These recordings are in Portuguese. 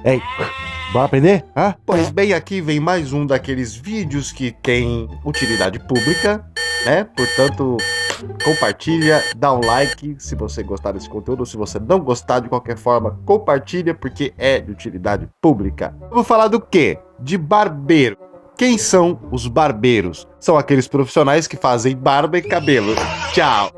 Ei, bora aprender? Hã? Pois bem, aqui vem mais um daqueles vídeos que tem utilidade pública, né? Portanto, compartilha, dá um like se você gostar desse conteúdo, ou se você não gostar, de qualquer forma, compartilha porque é de utilidade pública. Vamos falar do quê? De barbeiro. Quem são os barbeiros? São aqueles profissionais que fazem barba e cabelo. Tchau!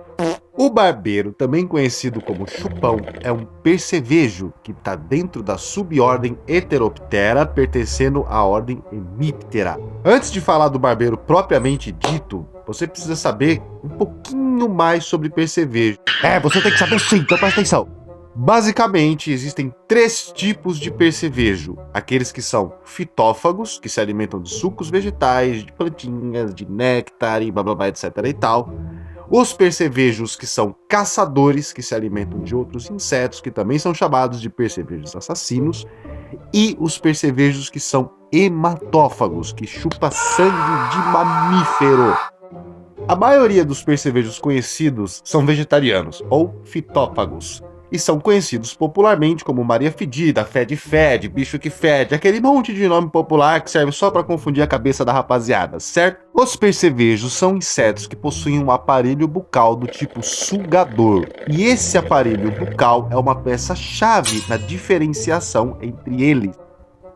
O barbeiro, também conhecido como chupão, é um percevejo que está dentro da subordem Heteroptera, pertencendo à ordem Hemiptera. Antes de falar do barbeiro propriamente dito, você precisa saber um pouquinho mais sobre percevejo. Você tem que saber sim, então presta atenção. Basicamente, existem 3 tipos de percevejo. Aqueles que são fitófagos, que se alimentam de sucos vegetais, de plantinhas, de néctar e blá blá blá, etc e tal. Os percevejos que são caçadores, que se alimentam de outros insetos, que também são chamados de percevejos assassinos. E os percevejos que são hematófagos, que chupa sangue de mamífero. A maioria dos percevejos conhecidos são vegetarianos, ou fitófagos, e são conhecidos popularmente como Maria Fedida, Fede, bicho que fede, aquele monte de nome popular que serve só para confundir a cabeça da rapaziada, certo? Os percevejos são insetos que possuem um aparelho bucal do tipo sugador, e esse aparelho bucal é uma peça-chave na diferenciação entre eles.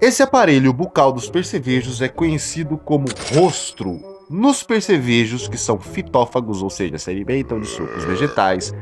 Esse aparelho bucal dos percevejos é conhecido como rostro. Nos percevejos, que são fitófagos, ou seja, se alimentam de sucos vegetais,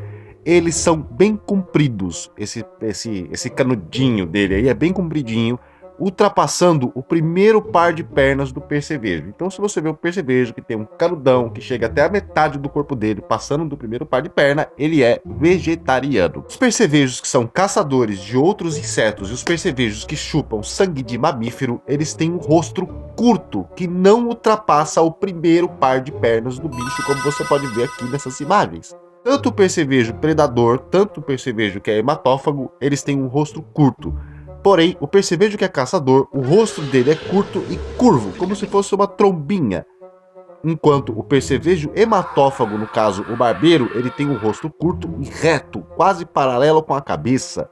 eles são bem compridos, esse canudinho dele aí é bem compridinho, ultrapassando o primeiro par de pernas do percevejo. Então, se você vê um percevejo que tem um canudão que chega até a metade do corpo dele, passando do primeiro par de perna, ele é vegetariano. Os percevejos que são caçadores de outros insetos e os percevejos que chupam sangue de mamífero, eles têm um rosto curto, que não ultrapassa o primeiro par de pernas do bicho, como você pode ver aqui nessas imagens. Tanto o percevejo predador, tanto o percevejo que é hematófago, eles têm um rosto curto. Porém, o percevejo que é caçador, o rosto dele é curto e curvo, como se fosse uma trombinha. Enquanto o percevejo hematófago, no caso o barbeiro, ele tem um rosto curto e reto, quase paralelo com a cabeça.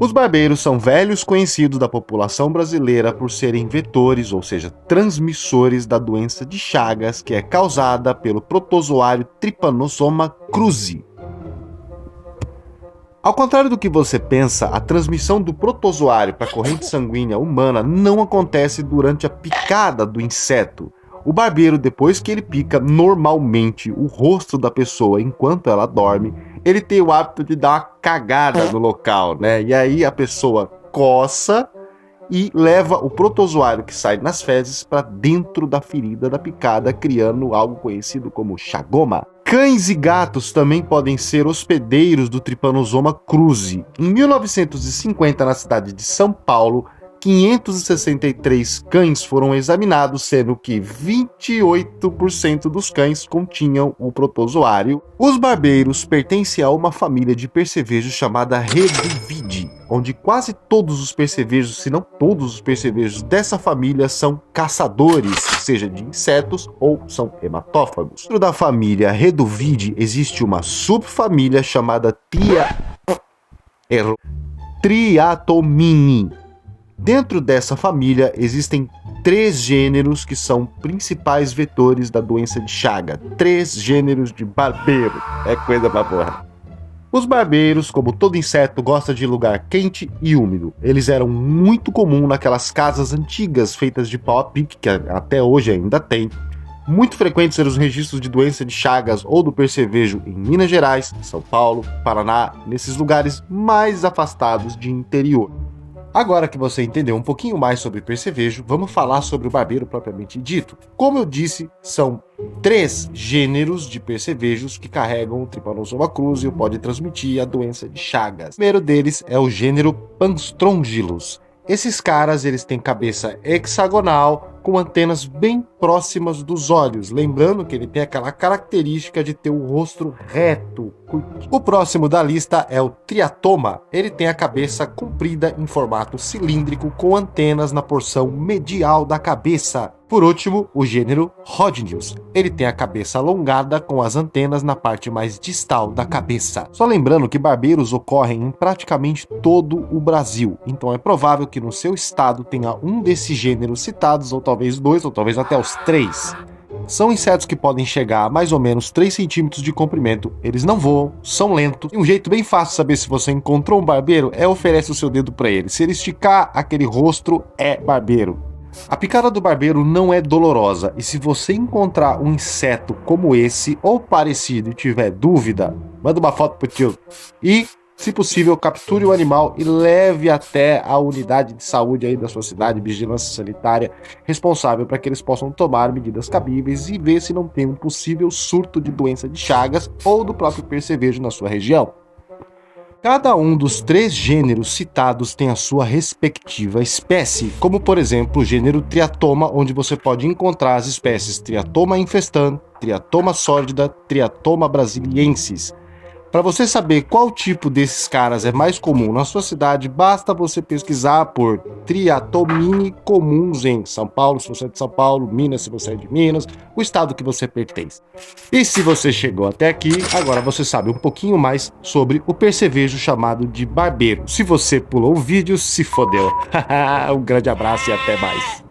Os barbeiros são velhos conhecidos da população brasileira por serem vetores, ou seja, transmissores da doença de Chagas, que é causada pelo protozoário Trypanosoma cruzi. Ao contrário do que você pensa, a transmissão do protozoário para a corrente sanguínea humana não acontece durante a picada do inseto. O barbeiro, depois que ele pica normalmente o rosto da pessoa enquanto ela dorme, ele tem o hábito de dar uma cagada no local, né? E aí a pessoa coça e leva o protozoário que sai nas fezes para dentro da ferida da picada, criando algo conhecido como chagoma. Cães e gatos também podem ser hospedeiros do Trypanosoma cruzi. Em 1950, na cidade de São Paulo, 563 cães foram examinados, sendo que 28% dos cães continham o protozoário. Os barbeiros pertencem a uma família de percevejos chamada Reduvidae, onde quase todos os percevejos, se não todos os percevejos dessa família, são caçadores, seja de insetos ou são hematófagos. Dentro da família Reduvidae existe uma subfamília chamada Triatomini. Dentro dessa família existem 3 gêneros que são principais vetores da doença de Chagas. 3 gêneros de barbeiro. É coisa pra porra. Os barbeiros, como todo inseto, gostam de lugar quente e úmido. Eles eram muito comuns naquelas casas antigas feitas de pau a pique, que até hoje ainda tem. Muito frequentes eram os registros de doença de Chagas ou do percevejo em Minas Gerais, São Paulo, Paraná, nesses lugares mais afastados de interior. Agora que você entendeu um pouquinho mais sobre percevejo, vamos falar sobre o barbeiro propriamente dito. Como eu disse, são 3 gêneros de percevejos que carregam o Trypanosoma cruzi e podem transmitir a doença de Chagas. O primeiro deles é o gênero Panstrongylus. Esses caras, eles têm cabeça hexagonal, com antenas bem próximas dos olhos, lembrando que ele tem aquela característica de ter o rosto reto. O próximo da lista é o Triatoma. Ele tem a cabeça comprida em formato cilíndrico, com antenas na porção medial da cabeça. por último, o gênero Rhodnius. Ele tem a cabeça alongada com as antenas na parte mais distal da cabeça. Só lembrando que barbeiros ocorrem em praticamente todo o Brasil, então é provável que no seu estado tenha um desses gêneros citados, ou talvez dois, ou talvez até os três. São insetos que podem chegar a mais ou menos 3 centímetros de comprimento, eles não voam, são lentos, e um jeito bem fácil de saber se você encontrou um barbeiro é oferecer o seu dedo para ele. Se ele esticar aquele rosto, é barbeiro. A picada do barbeiro não é dolorosa, e se você encontrar um inseto como esse ou parecido e tiver dúvida, manda uma foto pro tio. E, se possível, capture o animal e leve até a unidade de saúde aí da sua cidade, vigilância sanitária, responsável para que eles possam tomar medidas cabíveis e ver se não tem um possível surto de doença de Chagas ou do próprio percevejo na sua região. Cada um dos 3 gêneros citados tem a sua respectiva espécie, como por exemplo o gênero Triatoma, onde você pode encontrar as espécies Triatoma infestan, Triatoma sordida, Triatoma brasiliensis. Para você saber qual tipo desses caras é mais comum na sua cidade, basta você pesquisar por Triatomini comuns em São Paulo, se você é de São Paulo, Minas, se você é de Minas, o estado que você pertence. E se você chegou até aqui, agora você sabe um pouquinho mais sobre o percevejo chamado de barbeiro. Se você pulou o vídeo, se fodeu. Um grande abraço e até mais.